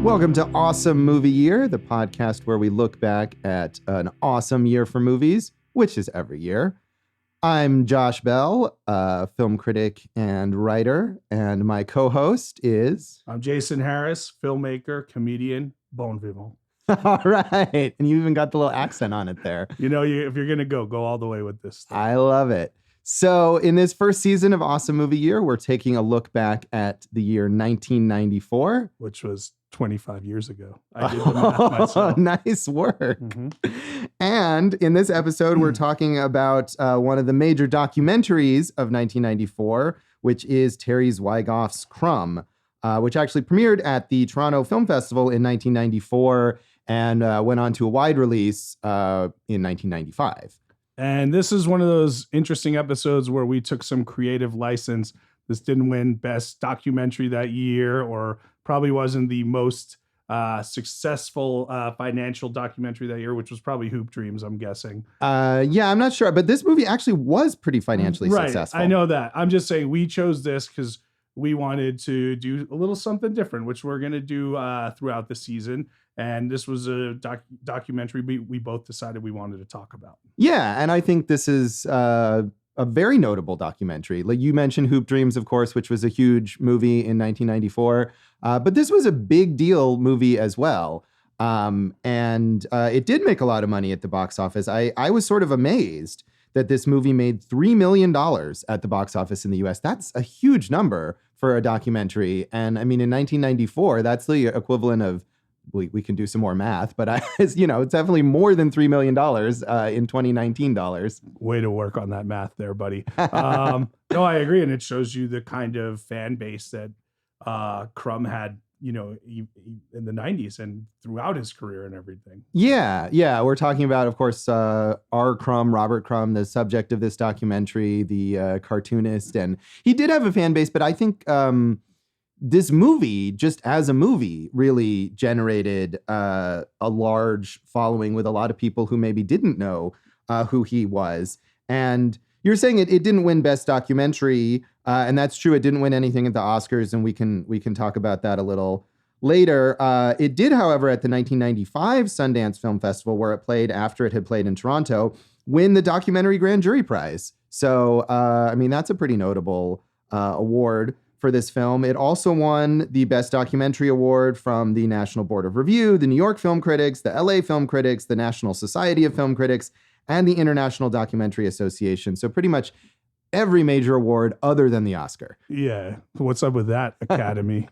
Welcome to Awesome Movie Year, the podcast where we look back at an awesome year for movies, which is every year. I'm Josh Bell, a film critic and writer, and my co-host is... I'm Jason Harris, filmmaker, comedian, bon vivant. All right. And you even got the little accent on it there. You know, if you're going to go all the way with this thing. I love it. So in this first season of Awesome Movie Year, we're taking a look back at the year 1994. Which was 25 years ago. I did the math myself. Nice work. Mm-hmm. And in this episode, we're talking about one of the major documentaries of 1994, which is Terry Zwigoff's Crumb, which actually premiered at the Toronto Film Festival in 1994 and went on to a wide release in 1995. And this is one of those interesting episodes where we took some creative license. This didn't win Best Documentary that year, or probably wasn't the most successful financial documentary that year, which was probably Hoop Dreams, I'm guessing. Yeah, I'm not sure. But this movie actually was pretty financially successful. I know that. I'm just saying we chose this because we wanted to do a little something different, which we're going to do throughout the season. And this was a documentary we both decided we wanted to talk about. Yeah, and I think this is a very notable documentary. Like you mentioned Hoop Dreams, of course, which was a huge movie in 1994. But this was a big deal movie as well. And it did make a lot of money at the box office. I was sort of amazed that this movie made $3 million at the box office in the US. That's a huge number for a documentary. And I mean, in 1994, that's the equivalent of, we can do some more math, but it's definitely more than $3 million in 2019 dollars. Way to work on that math there, buddy. No, I agree. And it shows you the kind of fan base that Crumb had, in the 90s and throughout his career and everything. Yeah. We're talking about, of course, Robert Crumb, the subject of this documentary, the cartoonist. And he did have a fan base, but I think this movie, just as a movie, really generated a large following with a lot of people who maybe didn't know who he was. And you're saying it didn't win Best Documentary, and that's true. It didn't win anything at the Oscars, and we can talk about that a little later. It did, however, at the 1995 Sundance Film Festival, where it played after it had played in Toronto, win the Documentary Grand Jury Prize. So, that's a pretty notable award for this film. It also won the Best Documentary Award from the National Board of Review, the New York Film Critics, the LA Film Critics, the National Society of Film Critics, and the International Documentary Association. So pretty much every major award other than the Oscar. Yeah. What's up with that, Academy?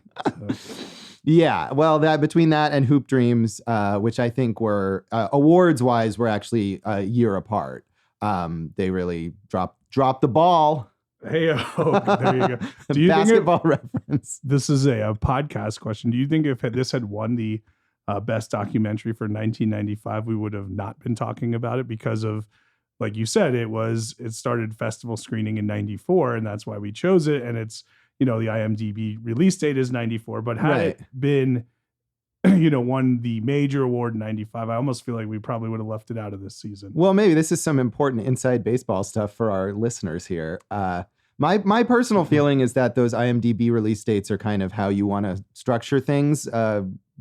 Yeah. Well, that between that and Hoop Dreams, which I think were awards-wise were actually a year apart. They really dropped the ball. Hey, there you go. Do you basketball reference? This is a podcast question. Do you think if this had won the Best Documentary for 1995, we would have not been talking about it because of, like you said, it started festival screening in 94, and that's why we chose it. And it's, the IMDb release date is 94, but had it been, won the major award in 95, I almost feel like we probably would have left it out of this season. Well, maybe this is some important inside baseball stuff for our listeners here. My personal feeling is that those IMDb release dates are kind of how you want to structure things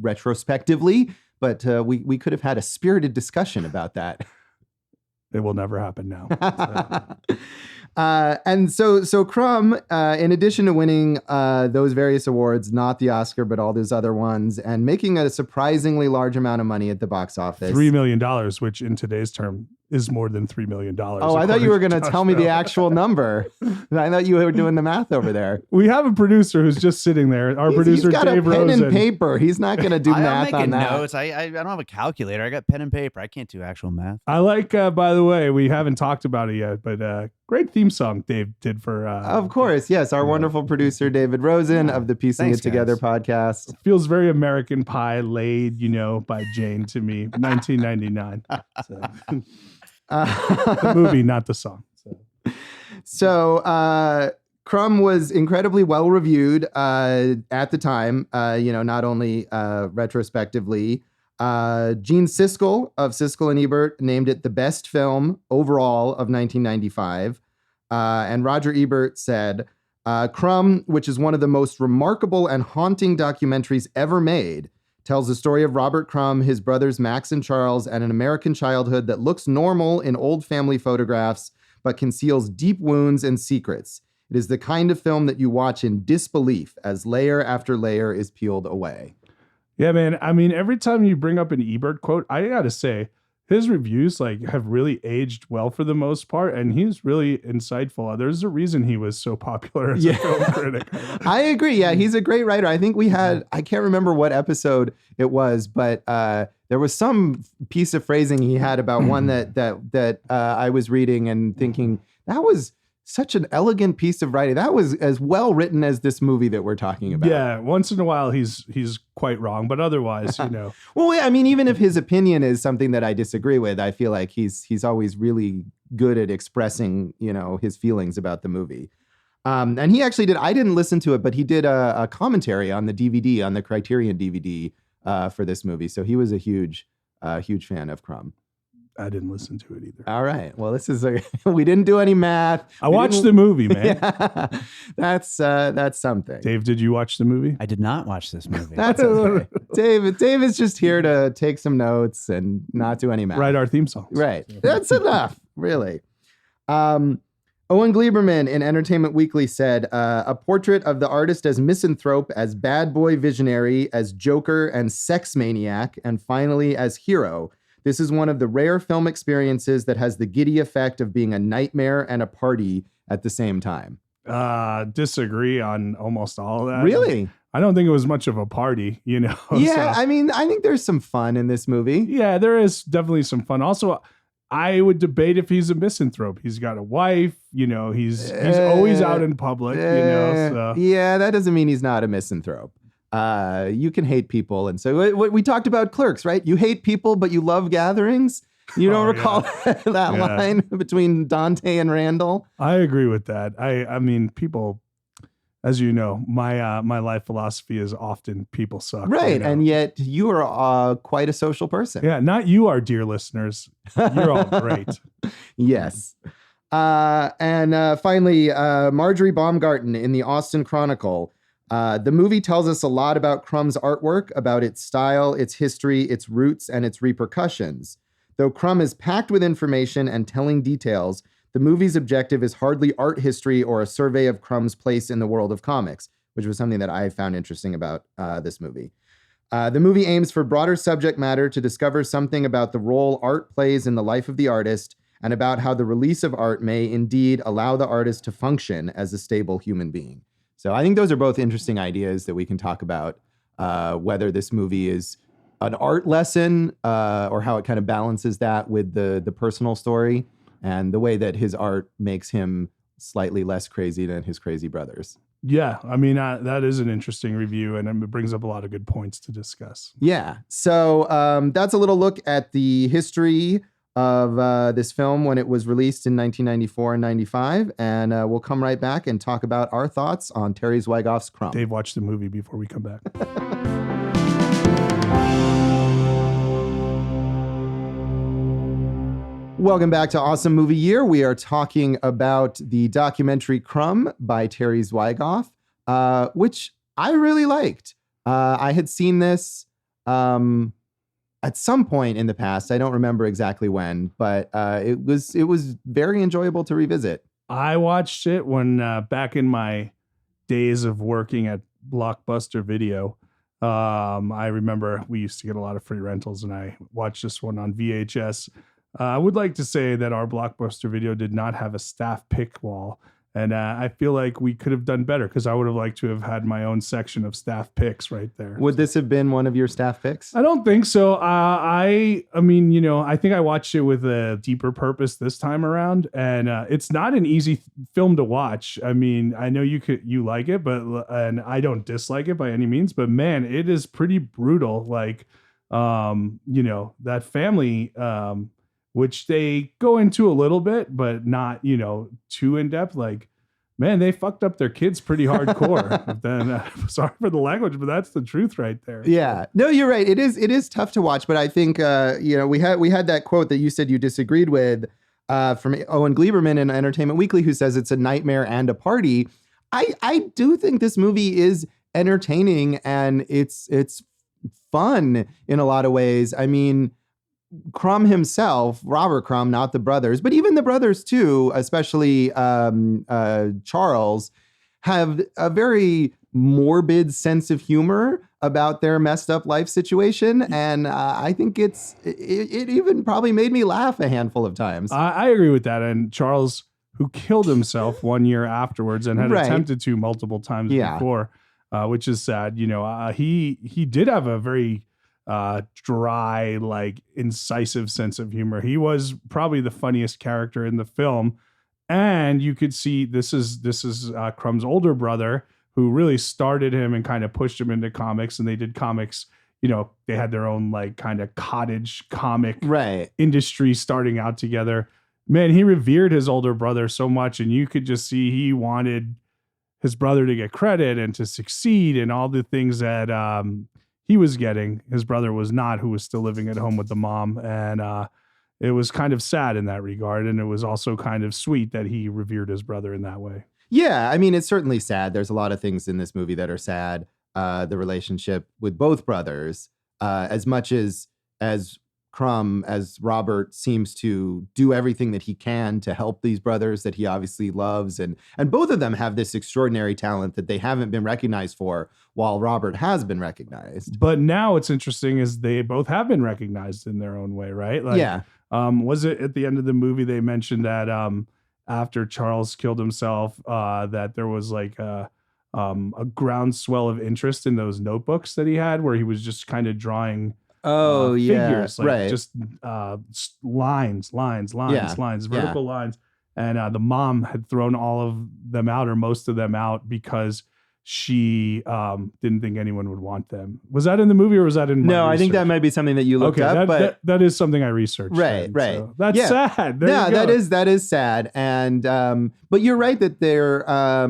retrospectively, but we could have had a spirited discussion about that. It will never happen now. And so Crumb, in addition to winning those various awards, not the Oscar, but all those other ones, and making a surprisingly large amount of money at the box office. $3 million, which in today's term is more than $3 million. Oh, I thought you were going to tell me the actual number. I thought you were doing the math over there. We have a producer who's just sitting there. Our producer, he's got Dave a pen Rosen. and paper. He's not going to do math on that. Notes. I don't have a calculator. I got pen and paper. I can't do actual math. I like, by the way, we haven't talked about it yet, but great theme song Dave did for... of course, yes. Our wonderful producer, David Rosen of the Piecing It Together podcast. It feels very American Pie laid, by Jane to me, 1999. So. The movie, not the song. So Crumb was incredibly well reviewed at the time, not only retrospectively. Gene Siskel of Siskel and Ebert named it the best film overall of 1995. And Roger Ebert said, Crumb, which is one of the most remarkable and haunting documentaries ever made, tells the story of Robert Crumb, his brothers Max and Charles, and an American childhood that looks normal in old family photographs, but conceals deep wounds and secrets. It is the kind of film that you watch in disbelief as layer after layer is peeled away. Yeah, man. I mean, every time you bring up an Ebert quote, I got to say, his reviews have really aged well for the most part, and he's really insightful. There's a reason he was so popular as a film critic. I agree. Yeah, he's a great writer. I think we had, I can't remember what episode it was, but there was some piece of phrasing he had about one that I was reading and thinking, that was such an elegant piece of writing. That was as well written as this movie that we're talking about. Yeah, once in a while he's quite wrong, but otherwise, Well, I mean, even if his opinion is something that I disagree with, I feel like he's always really good at expressing, his feelings about the movie. And he actually did, I didn't listen to it, but he did a commentary on the DVD, on the Criterion DVD for this movie. So he was a huge fan of Crumb. I didn't listen to it either. All right. Well, we didn't do any math. I watched the movie, man. Yeah, that's something. Dave, did you watch the movie? I did not watch this movie. That's okay. Dave is just here to take some notes and not do any math. Write our theme songs. Right. That's enough, really. Owen Gleiberman in Entertainment Weekly said, a portrait of the artist as misanthrope, as bad boy visionary, as joker and sex maniac, and finally as hero. This is one of the rare film experiences that has the giddy effect of being a nightmare and a party at the same time. Disagree on almost all of that. Really? I don't think it was much of a party, Yeah, So. I mean, I think there's some fun in this movie. Yeah, there is definitely some fun. Also, I would debate if he's a misanthrope. He's got a wife, he's always out in public, So. Yeah, that doesn't mean he's not a misanthrope. You can hate people. And so we talked about Clerks, right? You hate people, but you love gatherings. You don't recall that line between Dante and Randall? I agree with that. I mean, people, as you know, my life philosophy is often people suck. Right. And yet you are quite a social person. Yeah. Not you, our dear listeners. You're all great. Yes. And finally, Marjorie Baumgarten in the Austin Chronicle. The movie tells us a lot about Crumb's artwork, about its style, its history, its roots, and its repercussions. Though Crumb is packed with information and telling details, the movie's objective is hardly art history or a survey of Crumb's place in the world of comics, which was something that I found interesting about this movie. The movie aims for broader subject matter to discover something about the role art plays in the life of the artist and about how the release of art may indeed allow the artist to function as a stable human being. So I think those are both interesting ideas that we can talk about, whether this movie is an art lesson or how it kind of balances that with the personal story and the way that his art makes him slightly less crazy than his crazy brothers. Yeah, I mean, that is an interesting review, and it brings up a lot of good points to discuss. Yeah, so that's a little look at the history of this film when it was released in 1994 and 95, and we'll come right back and talk about our thoughts on Terry Zwigoff's Crumb. Dave, watch the movie before we come back. Welcome back to Awesome Movie Year. We are talking about the documentary Crumb by Terry Zwigoff, which I really liked. I had seen this at some point in the past. I don't remember exactly when, but it was very enjoyable to revisit. I watched it when back in my days of working at Blockbuster Video. I remember we used to get a lot of free rentals, and I watched this one on VHS. I would like to say that our Blockbuster Video did not have a staff pick wall. And I feel like we could have done better because I would have liked to have had my own section of staff picks right there. Would this have been one of your staff picks? I don't think so. I mean, I think I watched it with a deeper purpose this time around, and it's not an easy film to watch. I mean, I know you like it, and I don't dislike it by any means, but man, it is pretty brutal. Like, that family, which they go into a little bit, but not, too in depth. Like, man, they fucked up their kids pretty hardcore. But then, sorry for the language, but that's the truth right there. Yeah, no, you're right. It is tough to watch, but I think, we had that quote that you said you disagreed with from Owen Gleiberman in Entertainment Weekly, who says it's a nightmare and a party. I do think this movie is entertaining and it's fun in a lot of ways. I mean, Crumb himself, Robert Crumb, not the brothers, but even the brothers too, especially Charles, have a very morbid sense of humor about their messed up life situation. And I think it even probably made me laugh a handful of times. I agree with that. And Charles, who killed himself 1 year afterwards and had attempted to multiple times before, which is sad. You know, he did have a very dry, like incisive sense of humor. He was probably the funniest character in the film. And you could see this is Crumb's older brother who really started him and kind of pushed him into comics. And they did comics, you know, they had their own like kind of cottage comic industry starting out together. Man, he revered his older brother so much. And you could just see he wanted his brother to get credit and to succeed and all the things that he was getting. His brother was not, who was still living at home with the mom. And it was kind of sad in that regard. And it was also kind of sweet that he revered his brother in that way. Yeah, I mean, it's certainly sad. There's a lot of things in this movie that are sad. The relationship with both brothers, as much as Crumb, as Robert seems to do everything that he can to help these brothers that he obviously loves. And both of them have this extraordinary talent that they haven't been recognized for, while Robert has been recognized. But now what's interesting is they both have been recognized in their own way, right? Like, was it at the end of the movie they mentioned that after Charles killed himself, that there was like a groundswell of interest in those notebooks that he had, where he was just kind of drawing figures, like just lines, vertical lines. And the mom had thrown all of them out, or most of them out, because she didn't think anyone would want them. Was that in the movie, or was that in my research? I think that might be something that you looked up. But that is something I researched. Right. So that's sad. That is sad. And but you're right that they're I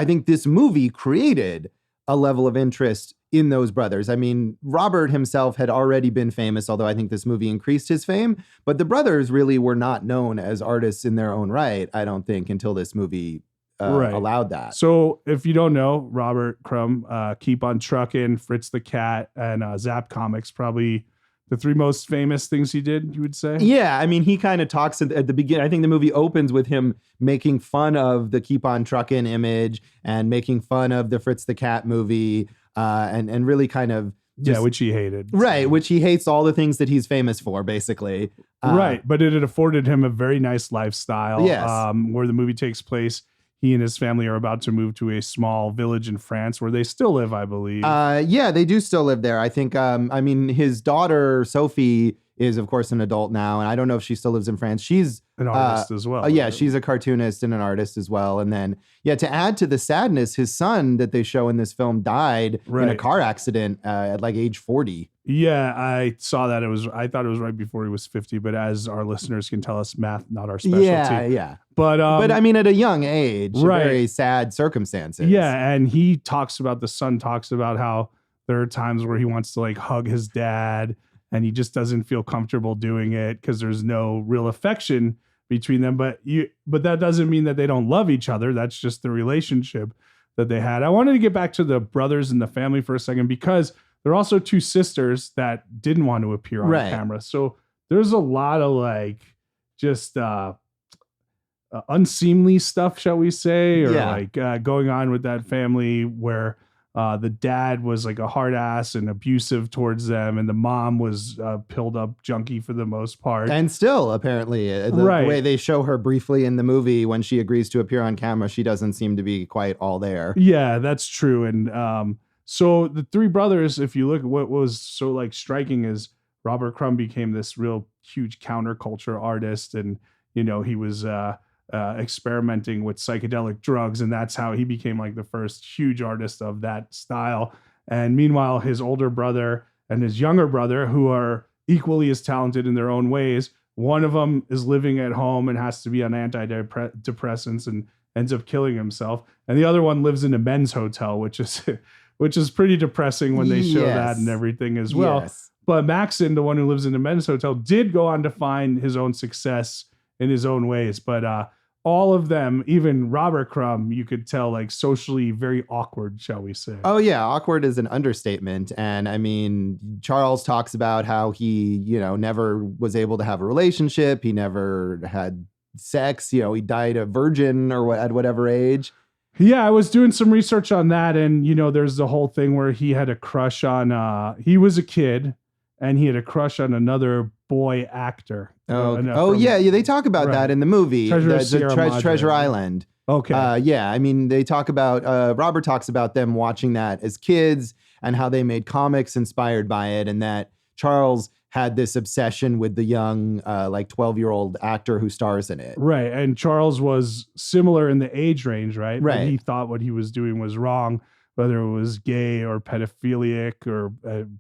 think this movie created a level of interest in those brothers. I mean, Robert himself had already been famous, although I think this movie increased his fame. But the brothers really were not known as artists in their own right, I don't think, until this movie allowed that. So if you don't know, Robert Crumb, Keep on Truckin', Fritz the Cat, and Zap Comics, probably the three most famous things he did, you would say? Yeah, I mean, he kind of talks at the beginning. I think the movie opens with him making fun of the Keep on Truckin' image and making fun of the Fritz the Cat movie, and really kind of which he hated. Right, which he hates all the things that he's famous for, basically. Right, but it had afforded him a very nice lifestyle. Yes. Where the movie takes place. He and his family are about to move to a small village in France where they still live, I believe. Yeah, they do still live there. I think, I mean, his daughter, Sophie, is, of course, an adult now. And I don't know if she still lives in France. She's an artist as well. Yeah, she's a cartoonist and an artist as well. And then, to add to the sadness, his son that they show in this film died in a car accident at like age 40. Yeah, I saw that. I thought it was right before he was 50, but as our listeners can tell us, math, not our specialty. Yeah. But I mean, at a young age, very sad circumstances. Yeah, and the son talks about how there are times where he wants to like hug his dad and he just doesn't feel comfortable doing it because there's no real affection between them. But that doesn't mean that they don't love each other. That's just the relationship that they had. I wanted to get back to the brothers and the family for a second, because there are also two sisters that didn't want to appear on camera. So there's a lot of like just unseemly stuff, shall we say, or like going on with that family where the dad was like a hard ass and abusive towards them, and the mom was pilled up junkie for the most part. And still, apparently, the way they show her briefly in the movie, when she agrees to appear on camera, she doesn't seem to be quite all there. Yeah, that's true. And so the three brothers, if you look at what was so like striking, is Robert Crumb became this real huge counterculture artist, and he was experimenting with psychedelic drugs, and that's how he became like the first huge artist of that style. And meanwhile, his older brother and his younger brother, who are equally as talented in their own ways, one of them is living at home and has to be on antidepressants and ends up killing himself, and the other one lives in a men's hotel, which is pretty depressing when they show that and everything as well. Yes. But Maxon, the one who lives in a men's hotel, did go on to find his own success in his own ways. But all of them, even Robert Crumb, you could tell like socially very awkward, shall we say. Oh yeah, awkward is an understatement. And I mean, Charles talks about how he, never was able to have a relationship. He never had sex. He died a virgin at whatever age. Yeah, I was doing some research on that, and there's the whole thing where he had a crush on. He was a kid, and he had a crush on another boy actor. Yeah, they talk about that in the movie, Treasure Island. Okay. Yeah, I mean, they talk about Robert talks about them watching that as kids and how they made comics inspired by it, and that Charles had this obsession with the young, 12-year-old actor who stars in it. Right. And Charles was similar in the age range, right? Right. And he thought what he was doing was wrong, whether it was gay or pedophilic or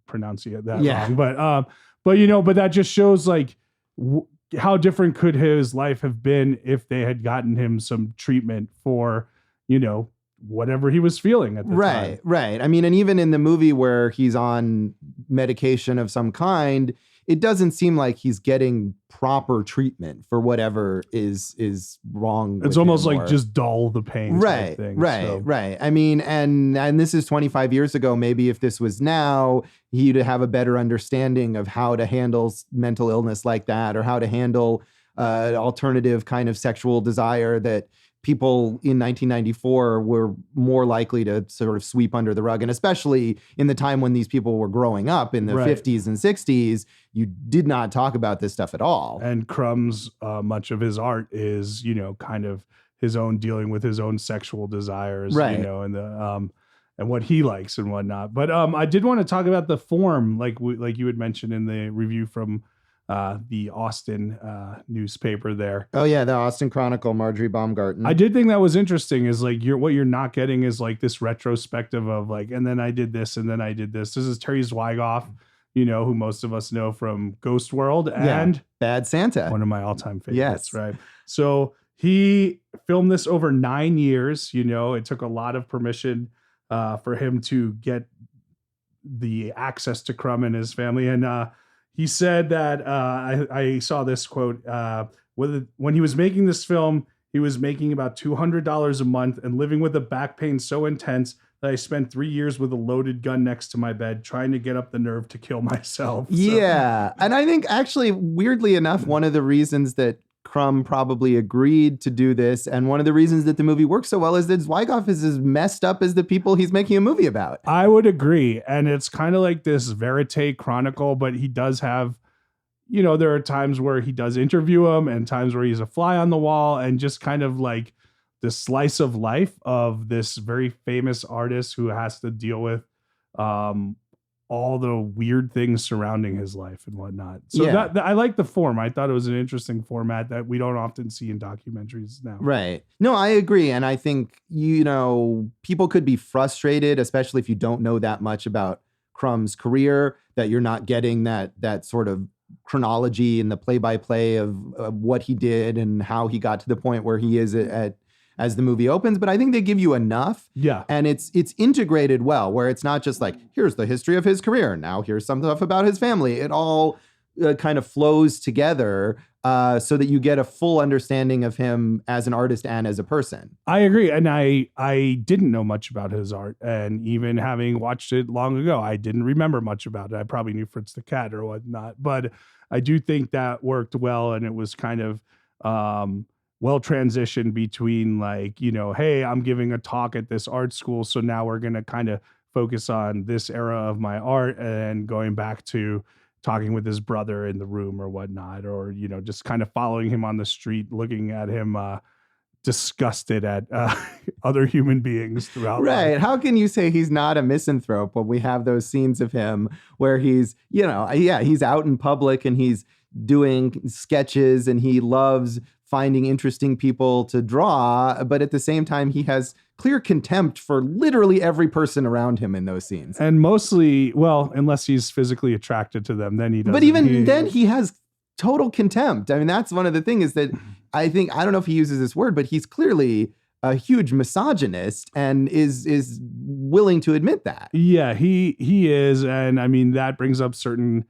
pronouncing it that wrong. But that just shows like how different could his life have been if they had gotten him some treatment for, whatever he was feeling at the time. Right. I mean, and even in the movie where he's on medication of some kind, it doesn't seem like he's getting proper treatment for whatever is wrong. It's almost like just dull the pain. Right. I mean, and this is 25 years ago. Maybe if this was now, he'd have a better understanding of how to handle mental illness like that, or how to handle alternative kind of sexual desire that people in 1994 were more likely to sort of sweep under the rug. And especially in the time when these people were growing up in the 50s and 60s, you did not talk about this stuff at all. And Crumb's, much of his art is, kind of his own dealing with his own sexual desires, and what he likes and whatnot. But I did want to talk about the form, like you had mentioned in the review from the Austin newspaper there. Oh yeah, the Austin Chronicle, Marjorie Baumgarten. I did think that was interesting. Is like what you're not getting is like this retrospective of like, and then I did this, and then I did this. This is Terry Zwigoff, who most of us know from Ghost World and Bad Santa, one of my all-time favorites. Yes, right. So he filmed this over 9 years. It took a lot of permission for him to get the access to Crumb and his family, and he said that I saw this quote, when he was making this film, he was making about $200 a month and living with a back pain so intense that I spent 3 years with a loaded gun next to my bed trying to get up the nerve to kill myself. Yeah. And I think actually, weirdly enough, one of the reasons that Crumb probably agreed to do this, and one of the reasons that the movie works so well, is that Zwigoff is as messed up as the people he's making a movie about. I would agree. And it's kind of like this verite chronicle, but he does have, there are times where he does interview him and times where he's a fly on the wall, and just kind of like the slice of life of this very famous artist who has to deal with all the weird things surrounding his life and whatnot. So that I like the form. I thought it was an interesting format that we don't often see in documentaries now. Right. No, I agree. And I think, people could be frustrated, especially if you don't know that much about Crumb's career, that you're not getting that sort of chronology and the play-by-play of what he did and how he got to the point where he is as the movie opens. But I think they give you enough. Yeah. And it's integrated well, where it's not just like, here's the history of his career, now here's some stuff about his family. It all kind of flows together so that you get a full understanding of him as an artist and as a person. I agree. And I didn't know much about his art. And even having watched it long ago, I didn't remember much about it. I probably knew Fritz the Cat or whatnot. But I do think that worked well. And it was kind of well transitioned between like, hey, I'm giving a talk at this art school, so now we're going to kind of focus on this era of my art, and going back to talking with his brother in the room or whatnot, or, just kind of following him on the street, looking at him disgusted at other human beings throughout Right. life. How can you say he's not a misanthrope when we have those scenes of him where he's, he's out in public and he's doing sketches and he loves finding interesting people to draw, but at the same time, he has clear contempt for literally every person around him in those scenes. And mostly, well, unless he's physically attracted to them, then he doesn't. But even then, he has total contempt. I mean, that's one of the things is that I don't know if he uses this word, but he's clearly a huge misogynist and is willing to admit that. Yeah, he is. And I mean, that brings up certain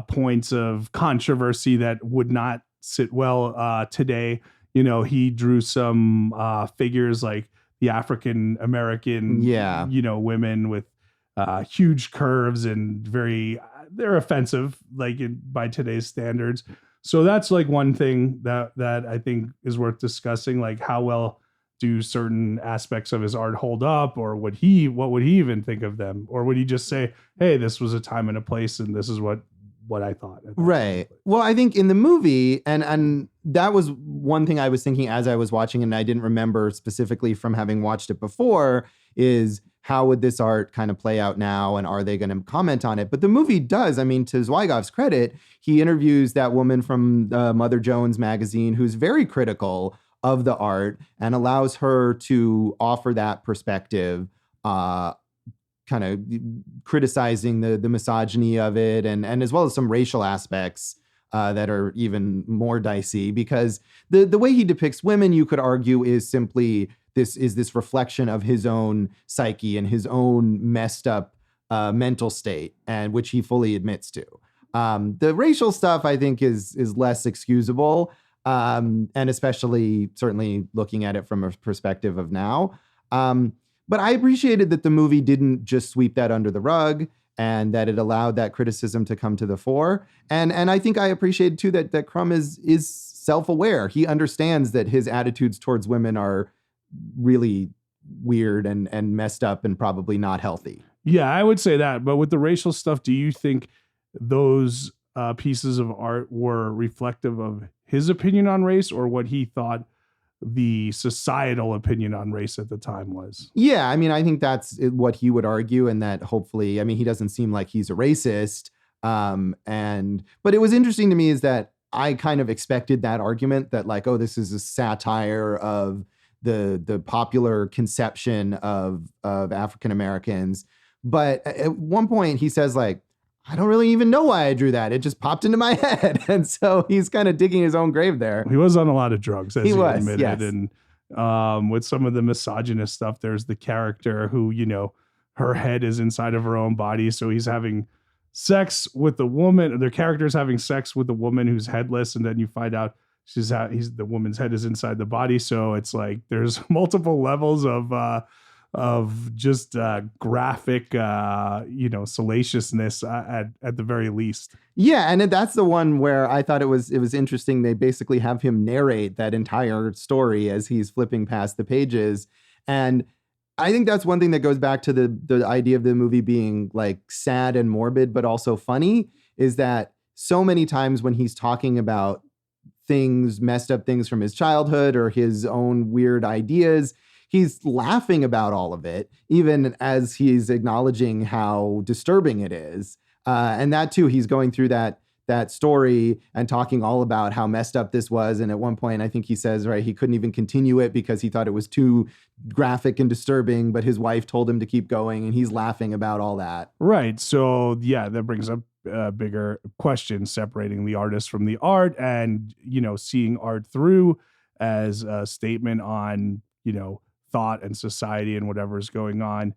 points of controversy that would not sit well today. he drew some figures like the African American, women with huge curves and they're offensive, like by today's standards. So that's like one thing that I think is worth discussing, like how well do certain aspects of his art hold up, or what would he even think of them? Or would he just say, hey, this was a time and a place and this is what I thought. Right. Well, I think in the movie, and that was one thing I was thinking as I was watching, and I didn't remember specifically from having watched it before, is how would this art kind of play out now, and are they going to comment on it? But the movie does. I mean, to Zwigoff's credit, he interviews that woman from Mother Jones magazine who's very critical of the art and allows her to offer that perspective, kind of criticizing the misogyny of it, and as well as some racial aspects that are even more dicey, because the way he depicts women, you could argue, is simply this reflection of his own psyche and his own messed up mental state, and which he fully admits to. The racial stuff, I think, is less excusable, and especially certainly looking at it from a perspective of now. But I appreciated that the movie didn't just sweep that under the rug, and that it allowed that criticism to come to the fore. And I think I appreciated too that Crumb is self-aware. He understands that his attitudes towards women are really weird and messed up and probably not healthy. Yeah, I would say that. But with the racial stuff, do you think those pieces of art were reflective of his opinion on race, or what he thought the societal opinion on race at the time was? Yeah, I mean, I think that's what he would argue, and that hopefully, I mean, he doesn't seem like he's a racist. But it was interesting to me is that I kind of expected that argument that, like, oh, this is a satire of the popular conception of African Americans. But at one point he says, like, I don't really even know why I drew that. It just popped into my head. And so he's kind of digging his own grave there. He was on a lot of drugs, as he admitted. Yes. And with some of the misogynist stuff, there's the character who, her head is inside of her own body. So he's having sex with the woman. Their character's having sex with the woman who's headless. And then you find out the woman's head is inside the body. So it's like there's multiple levels of just graphic, salaciousness at the very least. Yeah, and that's the one where I thought it was interesting. They basically have him narrate that entire story as he's flipping past the pages, and I think that's one thing that goes back to the idea of the movie being like sad and morbid, but also funny. Is that so many times when he's talking about things, messed up things from his childhood or his own weird ideas, he's laughing about all of it, even as he's acknowledging how disturbing it is. And that too, he's going through that story and talking all about how messed up this was. And at one point, I think he says, right, he couldn't even continue it because he thought it was too graphic and disturbing, but his wife told him to keep going, and he's laughing about all that. Right. So yeah, that brings up a bigger question, separating the artist from the art, and, seeing art through as a statement on, thought and society and whatever's going on.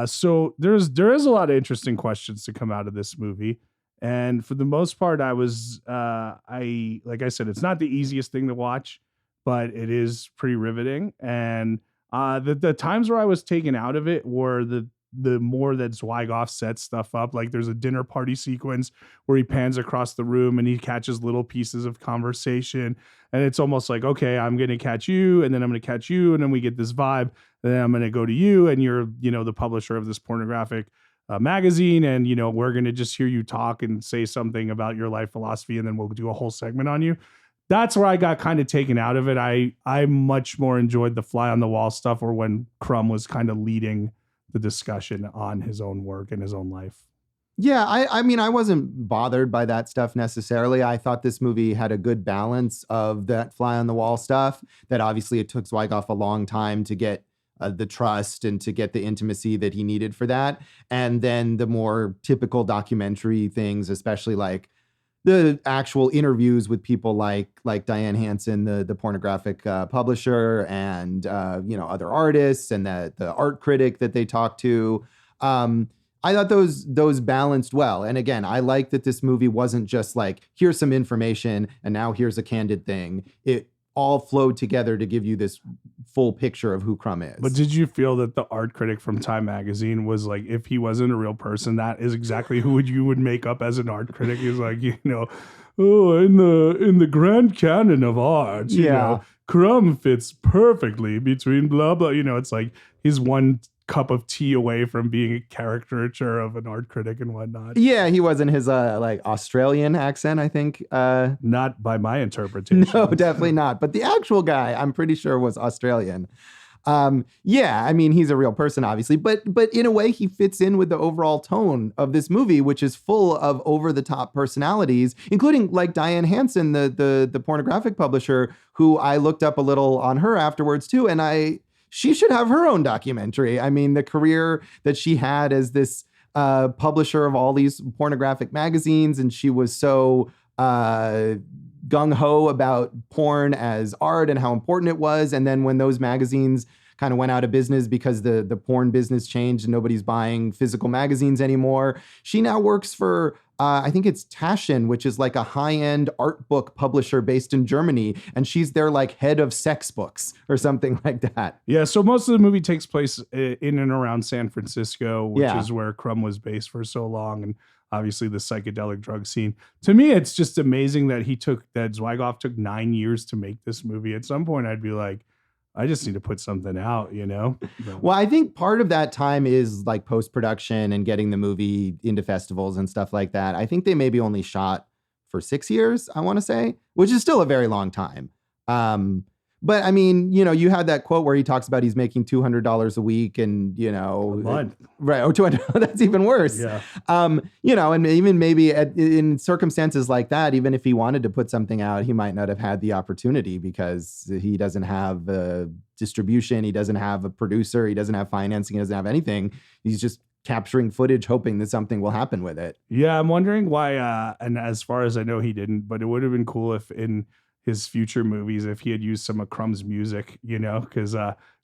So there is a lot of interesting questions to come out of this movie. And for the most part, I was, like I said, it's not the easiest thing to watch, but it is pretty riveting. And the times where I was taken out of it were the more that Zwigoff sets stuff up. Like there's a dinner party sequence where he pans across the room and he catches little pieces of conversation. And it's almost like, okay, I'm going to catch you, and then I'm going to catch you. And then we get this vibe. And then I'm going to go to you, and you're, the publisher of this pornographic magazine. And, we're going to just hear you talk and say something about your life philosophy. And then we'll do a whole segment on you. That's where I got kind of taken out of it. I much more enjoyed the fly on the wall stuff, or when Crumb was kind of leading the discussion on his own work and his own life. Yeah, I mean, I wasn't bothered by that stuff necessarily. I thought this movie had a good balance of that fly on the wall stuff, that obviously it took Zwigoff a long time to get the trust and to get the intimacy that he needed for that. And then the more typical documentary things, especially like the actual interviews with people like Diane Hansen, the pornographic publisher, and other artists, and the art critic that they talked to. I thought those balanced well. And again, I like that this movie wasn't just like, here's some information and now here's a candid thing. It all flowed together to give you this full picture of who Crumb is. But did you feel that the art critic from Time Magazine was like, if he wasn't a real person, that is exactly who you would make up as an art critic? He's like, oh, in the grand canon of art, you know, Crumb fits perfectly between blah blah. It's like he's one cup of tea away from being a caricature of an art critic and whatnot. Yeah, he wasn't his like Australian accent, I think. Not by my interpretation. No, definitely not. But the actual guy, I'm pretty sure, was Australian. Yeah, I mean, he's a real person, obviously, but in a way, he fits in with the overall tone of this movie, which is full of over-the-top personalities, including like Diane Hansen, the pornographic publisher, who I looked up a little on her afterwards too, and she should have her own documentary. I mean, the career that she had as this publisher of all these pornographic magazines, and she was so gung-ho about porn as art and how important it was. And then when those magazines kind of went out of business because the porn business changed and nobody's buying physical magazines anymore, she now works for, I think it's Taschen, which is like a high-end art book publisher based in Germany. And she's their like head of sex books or something like that. Yeah, so most of the movie takes place in and around San Francisco, which is where Crumb was based for so long. And obviously the psychedelic drug scene. To me, it's just amazing that Zwigoff took 9 years to make this movie. At some point, I'd be like, I just need to put something out, Well, I think part of that time is like post-production and getting the movie into festivals and stuff like that. I think they maybe only shot for 6 years, I want to say, which is still a very long time. But I mean, you had that quote where he talks about he's making $200 a week and, a month. Right. Or 200. That's even worse. Yeah. And even maybe in circumstances like that, even if he wanted to put something out, he might not have had the opportunity because he doesn't have a distribution. He doesn't have a producer. He doesn't have financing. He doesn't have anything. He's just capturing footage, hoping that something will happen with it. Yeah. I'm wondering why. And as far as I know, he didn't, but it would have been cool if in his future movies, if he had used some of Crumb's music, because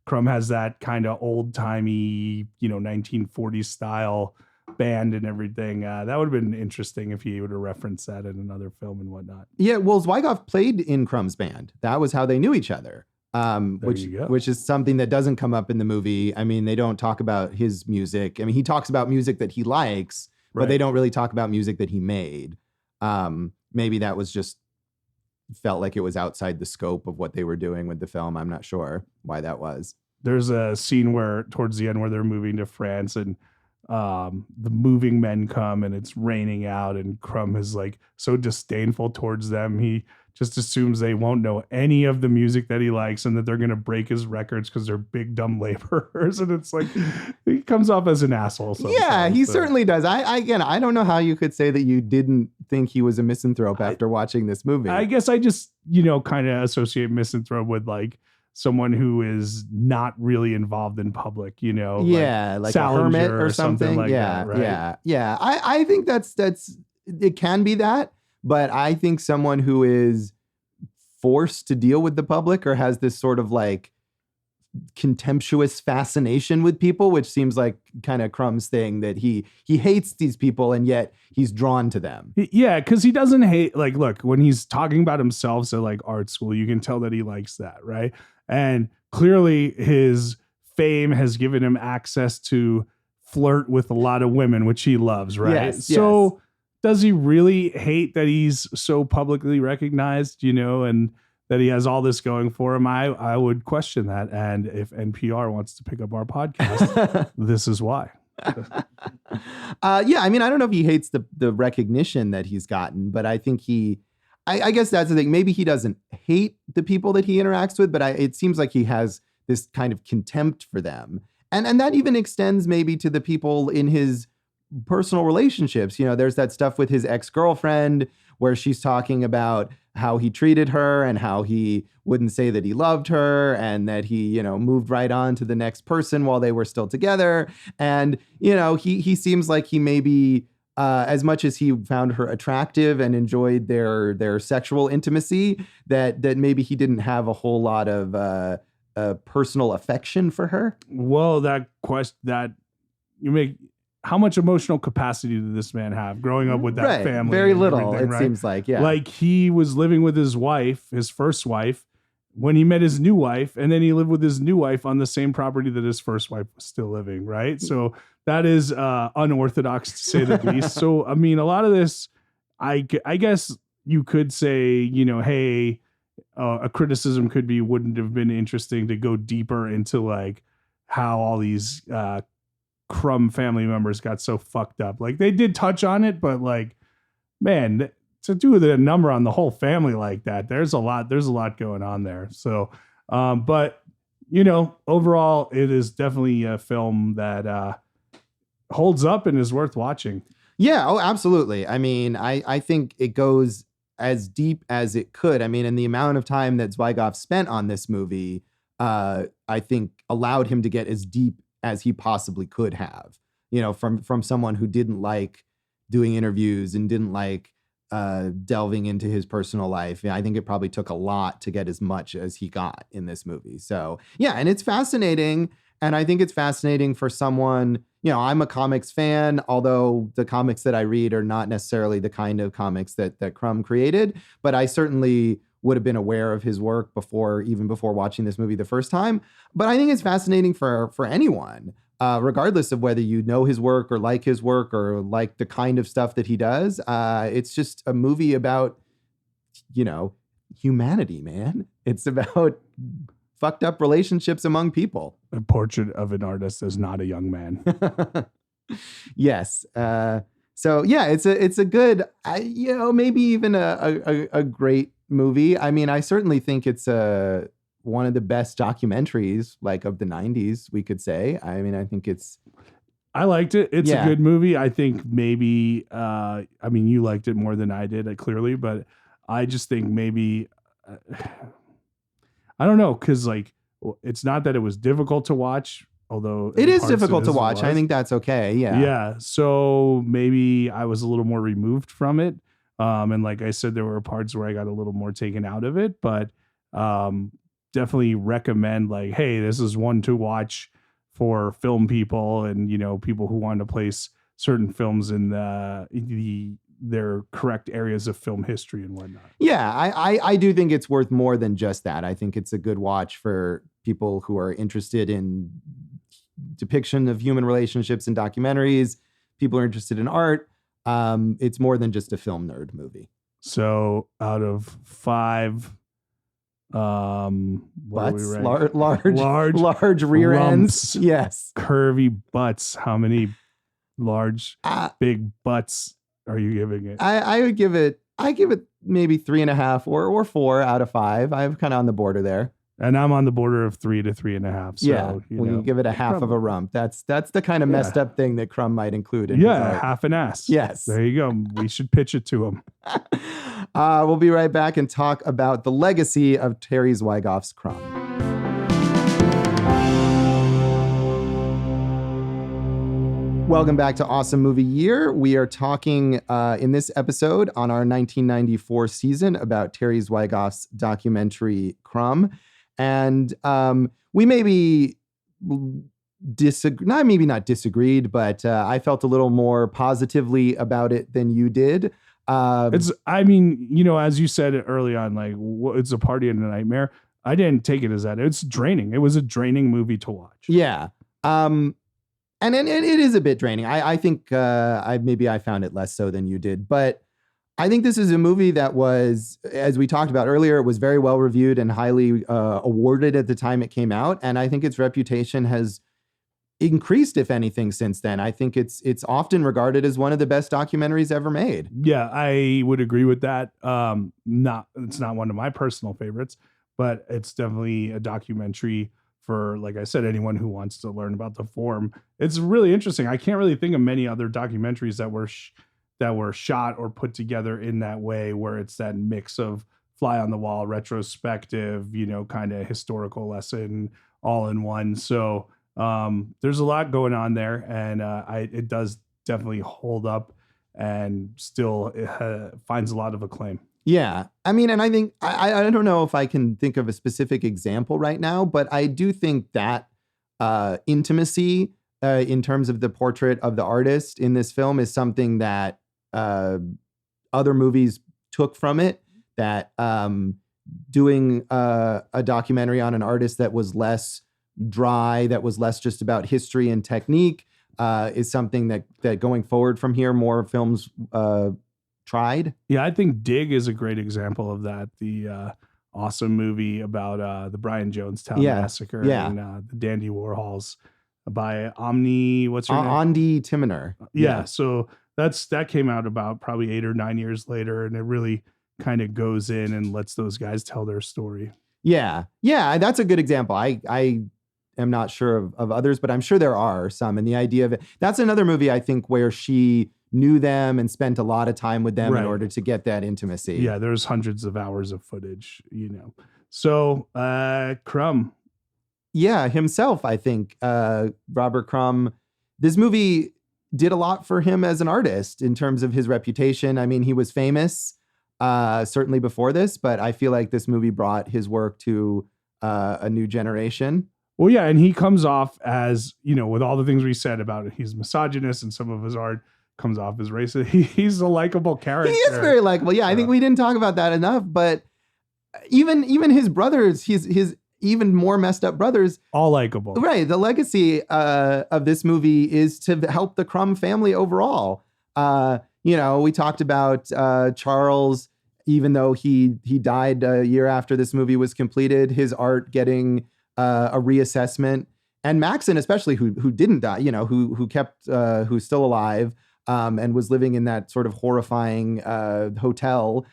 Crumb has that kind of old timey, 1940s style band and everything. That would have been interesting if he would have referenced that in another film and whatnot. Yeah, well, Zwigoff played in Crumb's band. That was how they knew each other. Which is something that doesn't come up in the movie. I mean, they don't talk about his music. I mean, he talks about music that he likes, but they don't really talk about music that he made. Maybe that was just felt like it was outside the scope of what they were doing with the film. I'm not sure why that was. There's a scene where towards the end where they're moving to France and the moving men come and it's raining out and Crumb is like so disdainful towards them. He just assumes they won't know any of the music that he likes and that they're going to break his records because they're big, dumb laborers. And it's like, he comes off as an asshole. Yeah, he certainly does. I don't know how you could say that you didn't think he was a misanthrope after watching this movie. I guess I just, kind of associate misanthrope with like someone who is not really involved in public, like a hermit or something like that, right? Yeah. I think that's it can be that. But I think someone who is forced to deal with the public or has this sort of like contemptuous fascination with people, which seems like kind of Crumb's thing, that he hates these people and yet he's drawn to them. Yeah, because he doesn't hate, like, look, when he's talking about himself, so like art school, you can tell that he likes that, right? And clearly his fame has given him access to flirt with a lot of women, which he loves, right? Yes, so does he really hate that he's so publicly recognized, and that he has all this going for him? I would question that. And if NPR wants to pick up our podcast, this is why. Yeah, I mean, I don't know if he hates the recognition that he's gotten, but I think I guess that's the thing. Maybe he doesn't hate the people that he interacts with, but it seems like he has this kind of contempt for them. And that even extends maybe to the people in his personal relationships. There's that stuff with his ex-girlfriend where she's talking about how he treated her and how he wouldn't say that he loved her and that he, moved right on to the next person while they were still together. And, he seems like he maybe, as much as he found her attractive and enjoyed their sexual intimacy, that maybe he didn't have a whole lot of personal affection for her. Well, that question that you make, how much emotional capacity did this man have growing up with that family? Very little, it seems like, yeah. Like he was living with his wife, his first wife, when he met his new wife, and then he lived with his new wife on the same property that his first wife was still living, right? So that is unorthodox to say the least. So, I mean, a lot of this, I guess you could say, you know, hey, a criticism could be, wouldn't have been interesting to go deeper into like how all these Crumb family members got so fucked up. Like they did touch on it, but like, man, to do the number on the whole family like that, there's a lot going on there. So, but you know, overall, it is definitely a film that holds up and is worth watching. Yeah. Oh, absolutely. I mean, I think it goes as deep as it could. I mean, and the amount of time that Zwigoff spent on this movie, I think allowed him to get as deep as he possibly could have, you know, from someone who didn't like doing interviews and didn't like delving into his personal life. I think it probably took a lot to get as much as he got in this movie. So yeah, and it's fascinating. And I think it's fascinating for someone, you know, I'm a comics fan, although the comics that I read are not necessarily the kind of comics that Crumb created, but I certainly would have been aware of his work even before watching this movie the first time. But I think it's fascinating for anyone. Regardless of whether you know his work or like the kind of stuff that he does. It's just a movie about, you know, humanity, man. It's about fucked up relationships among people. A portrait of an artist is not a young man. Yes. So yeah, it's a good, you know, maybe even a great movie. I mean, I certainly think it's one of the best documentaries like of the 90s, we could say. I mean, I think I liked it. It's a good movie. I think maybe, I mean, you liked it more than I did, clearly, but I just think maybe, I don't know. 'Cause like, it's not that it was difficult to watch, although it is difficult to watch. I think that's okay. Yeah. Yeah. So maybe I was a little more removed from it. And like I said, there were parts where I got a little more taken out of it, but, definitely recommend like, hey, this is one to watch for film people and, you know, people who want to place certain films in their correct areas of film history and whatnot. Yeah, I do think it's worth more than just that. I think it's a good watch for people who are interested in depiction of human relationships in documentaries. People are interested in art. It's more than just a film nerd movie. So out of 5, butts, large rear rumps, ends. Yes. Curvy butts. How many large, big butts are you giving it? I give it maybe 3.5 or 4 out of 5. I'm kind of on the border there. And I'm on the border of 3 to 3.5. So, yeah, you give it a half of a rump. That's the kind of messed up thing that Crumb might include in his art. Half an ass. Yes. There you go. We should pitch it to him. We'll be right back and talk about the legacy of Terry Zwigoff's Crumb. Welcome back to Awesome Movie Year. We are talking in this episode on our 1994 season about Terry Zwigoff's documentary Crumb. And we maybe not disagreed, but I felt a little more positively about it than you did. I mean, you know, as you said early on, like it's a party and a nightmare. I didn't take it as that. It's draining. It was a draining movie to watch. Yeah. And it is a bit draining. I think I found it less so than you did, but I think this is a movie that was, as we talked about earlier, it was very well reviewed and highly awarded at the time it came out. And I think its reputation has increased, if anything, since then. I think it's often regarded as one of the best documentaries ever made. Yeah, I would agree with that. It's not one of my personal favorites, but it's definitely a documentary for, like I said, anyone who wants to learn about the form. It's really interesting. I can't really think of many other documentaries that were shot or put together in that way, where it's that mix of fly on the wall, retrospective, you know, kind of historical lesson all in one. So there's a lot going on there, and it does definitely hold up and still finds a lot of acclaim. Yeah. I mean, and I think, I don't know if I can think of a specific example right now, but I do think that intimacy in terms of the portrait of the artist in this film is something that other movies took from it, that doing a documentary on an artist that was less dry, that was less just about history and technique, is something that going forward from here, more films tried. Yeah, I think Dig is a great example of that. The awesome movie about the Brian Jonestown massacre and the Dandy Warhols by what's her name? Andi Timiner. Yeah, so that came out about probably 8 or 9 years later, and it really kind of goes in and lets those guys tell their story. Yeah, that's a good example. I am not sure of others, but I'm sure there are some. And the idea of it, that's another movie I think where she knew them and spent a lot of time with them in order to get that intimacy. Yeah, there's hundreds of hours of footage, So Crumb. Yeah, himself, I think. Robert Crumb. This movie did a lot for him as an artist in terms of his reputation. I mean, he was famous certainly before this, but I feel like this movie brought his work to a new generation. Well, yeah, and he comes off as, with all the things we said about it, he's misogynist and some of his art comes off as racist. He's a likable character. He is very likable. Yeah, I think we didn't talk about that enough, but even his brothers, his even more messed up brothers, all likable. Right. The legacy of this movie is to help the Crumb family overall. We talked about Charles, even though he died a year after this movie was completed, his art getting a reassessment, and Maxon especially, who didn't die, who kept who's still alive and was living in that sort of horrifying hotel,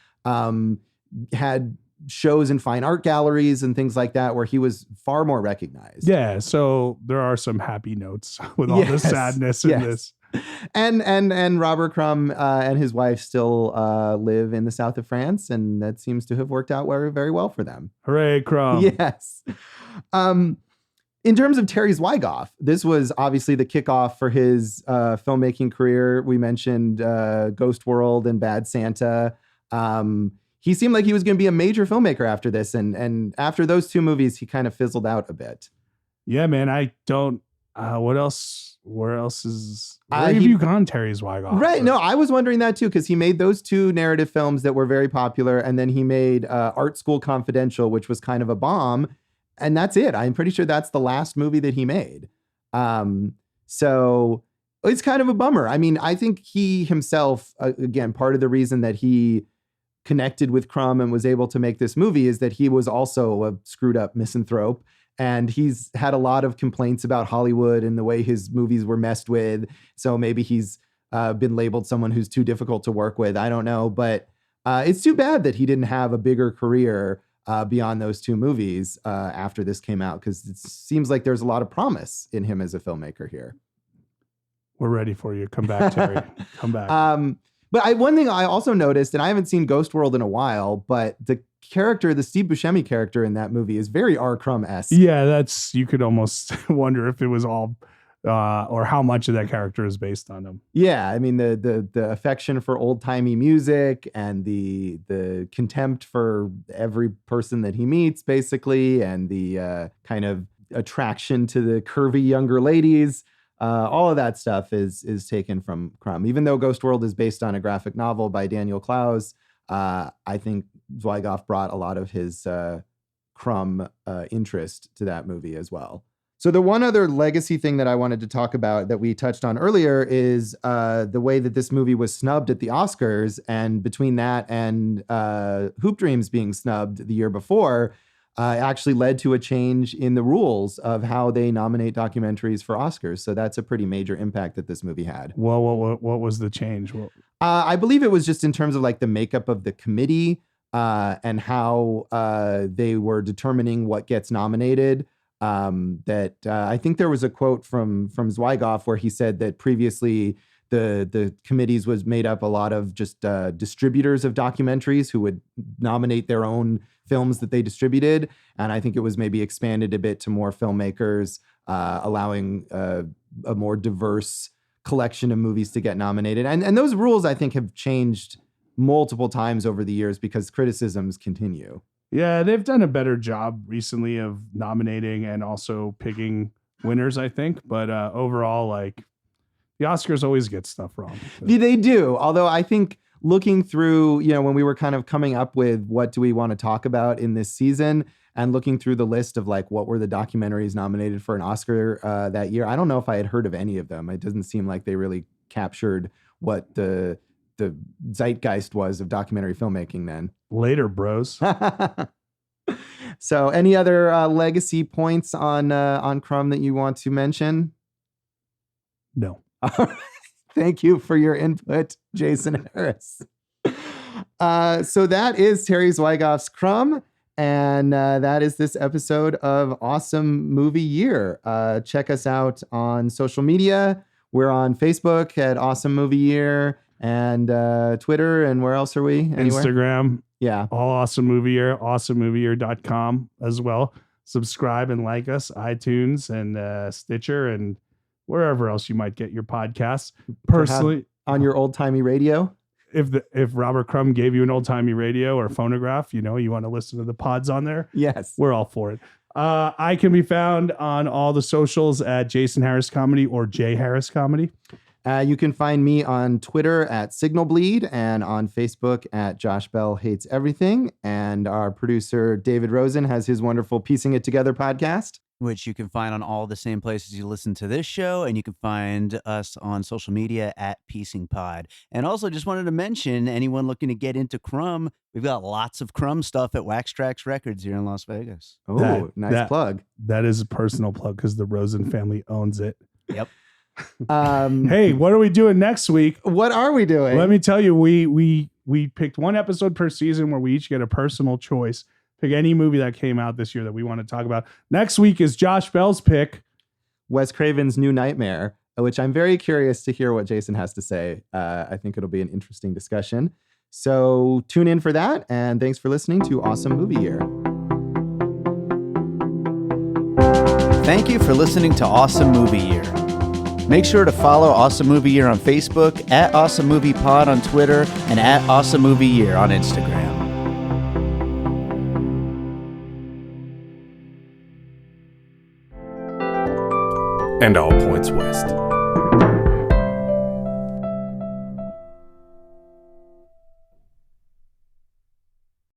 had shows in fine art galleries and things like that where he was far more recognized. Yeah, so there are some happy notes with all the sadness in this. And Robert Crumb and his wife still live in the south of France, and that seems to have worked out very, very well for them. Hooray, Crumb. Yes. In terms of Terry Zwigoff, this was obviously the kickoff for his filmmaking career. We mentioned Ghost World and Bad Santa. He seemed like he was going to be a major filmmaker after this. And after those two movies, he kind of fizzled out a bit. Yeah, man. I don't. What else? Where else is? Where have you gone, Terry Zwigoff? Right. No, I was wondering that too, because he made those two narrative films that were very popular. And then he made Art School Confidential, which was kind of a bomb. And that's it. I'm pretty sure that's the last movie that he made. So it's kind of a bummer. I mean, I think he himself, again, part of the reason that he connected with Crumb and was able to make this movie is that he was also a screwed up misanthrope. And he's had a lot of complaints about Hollywood and the way his movies were messed with. So maybe he's been labeled someone who's too difficult to work with. I don't know. But it's too bad that he didn't have a bigger career beyond those two movies after this came out, because it seems like there's a lot of promise in him as a filmmaker here. We're ready for you. Come back, Terry. Come back. But one thing I also noticed, and I haven't seen Ghost World in a while, but the Steve Buscemi character in that movie is very R. Crumb-esque. Yeah, you could almost wonder if it was all, or how much of that character is based on him. Yeah, I mean, the affection for old-timey music and the contempt for every person that he meets, basically, and the kind of attraction to the curvy younger ladies. All of that stuff is taken from Crumb. Even though Ghost World is based on a graphic novel by Daniel Clowes, I think Zwigoff brought a lot of his Crumb interest to that movie as well. So the one other legacy thing that I wanted to talk about that we touched on earlier is the way that this movie was snubbed at the Oscars. And between that and Hoop Dreams being snubbed the year before, actually led to a change in the rules of how they nominate documentaries for Oscars. So that's a pretty major impact that this movie had. Well, what was the change? I believe it was just in terms of like the makeup of the committee and how they were determining what gets nominated. I think there was a quote from Zwigoff where he said that previously the committees was made up a lot of just distributors of documentaries who would nominate their own films that they distributed. And I think it was maybe expanded a bit to more filmmakers, allowing a more diverse collection of movies to get nominated. And those rules, I think, have changed multiple times over the years because criticisms continue. Yeah, they've done a better job recently of nominating and also picking winners, I think. But overall, like, the Oscars always get stuff wrong. They do. Although I think looking through, you know, when we were kind of coming up with what do we want to talk about in this season, and looking through the list of like what were the documentaries nominated for an Oscar that year, I don't know if I had heard of any of them. It doesn't seem like they really captured what the zeitgeist was of documentary filmmaking then. Later, bros. So, any other legacy points on Crumb that you want to mention? No. Thank you for your input, Jason Harris. So that is Terry Zwigoff's Crumb, and that is this episode of Awesome Movie Year. Check us out on social media. We're on Facebook at Awesome Movie Year, and Twitter, and where else are we? Anywhere? Instagram. Yeah. All Awesome Movie Year, awesomemovieyear.com as well. Subscribe and like us, iTunes and Stitcher and wherever else you might get your podcasts. Personally, on your old timey radio. If Robert Crumb gave you an old timey radio or phonograph, you know, you want to listen to the pods on there. Yes, we're all for it. I can be found on all the socials at Jason Harris Comedy or J Harris Comedy. You can find me on Twitter at Signal Bleed and on Facebook at Josh Bell Hates Everything. And our producer, David Rosen, has his wonderful Piecing It Together podcast, which you can find on all the same places you listen to this show. And you can find us on social media at Piecing Pod. And also just wanted to mention anyone looking to get into Crumb, we've got lots of Crumb stuff at Wax Trax Records here in Las Vegas. Oh, nice plug. That is a personal plug because the Rosen family owns it. Yep. Hey, what are we doing next week? What are we doing? Let me tell you, we picked one episode per season where we each get a personal choice. Pick any movie that came out this year that we want to talk about. Next week is Josh Bell's pick, Wes Craven's New Nightmare, which I'm very curious to hear what Jason has to say. I think it'll be an interesting discussion. So tune in for that, and thanks for listening to Awesome Movie Year. Thank you for listening to Awesome Movie Year. Make sure to follow Awesome Movie Year on Facebook, at Awesome Movie Pod on Twitter, and at Awesome Movie Year on Instagram. And all points west.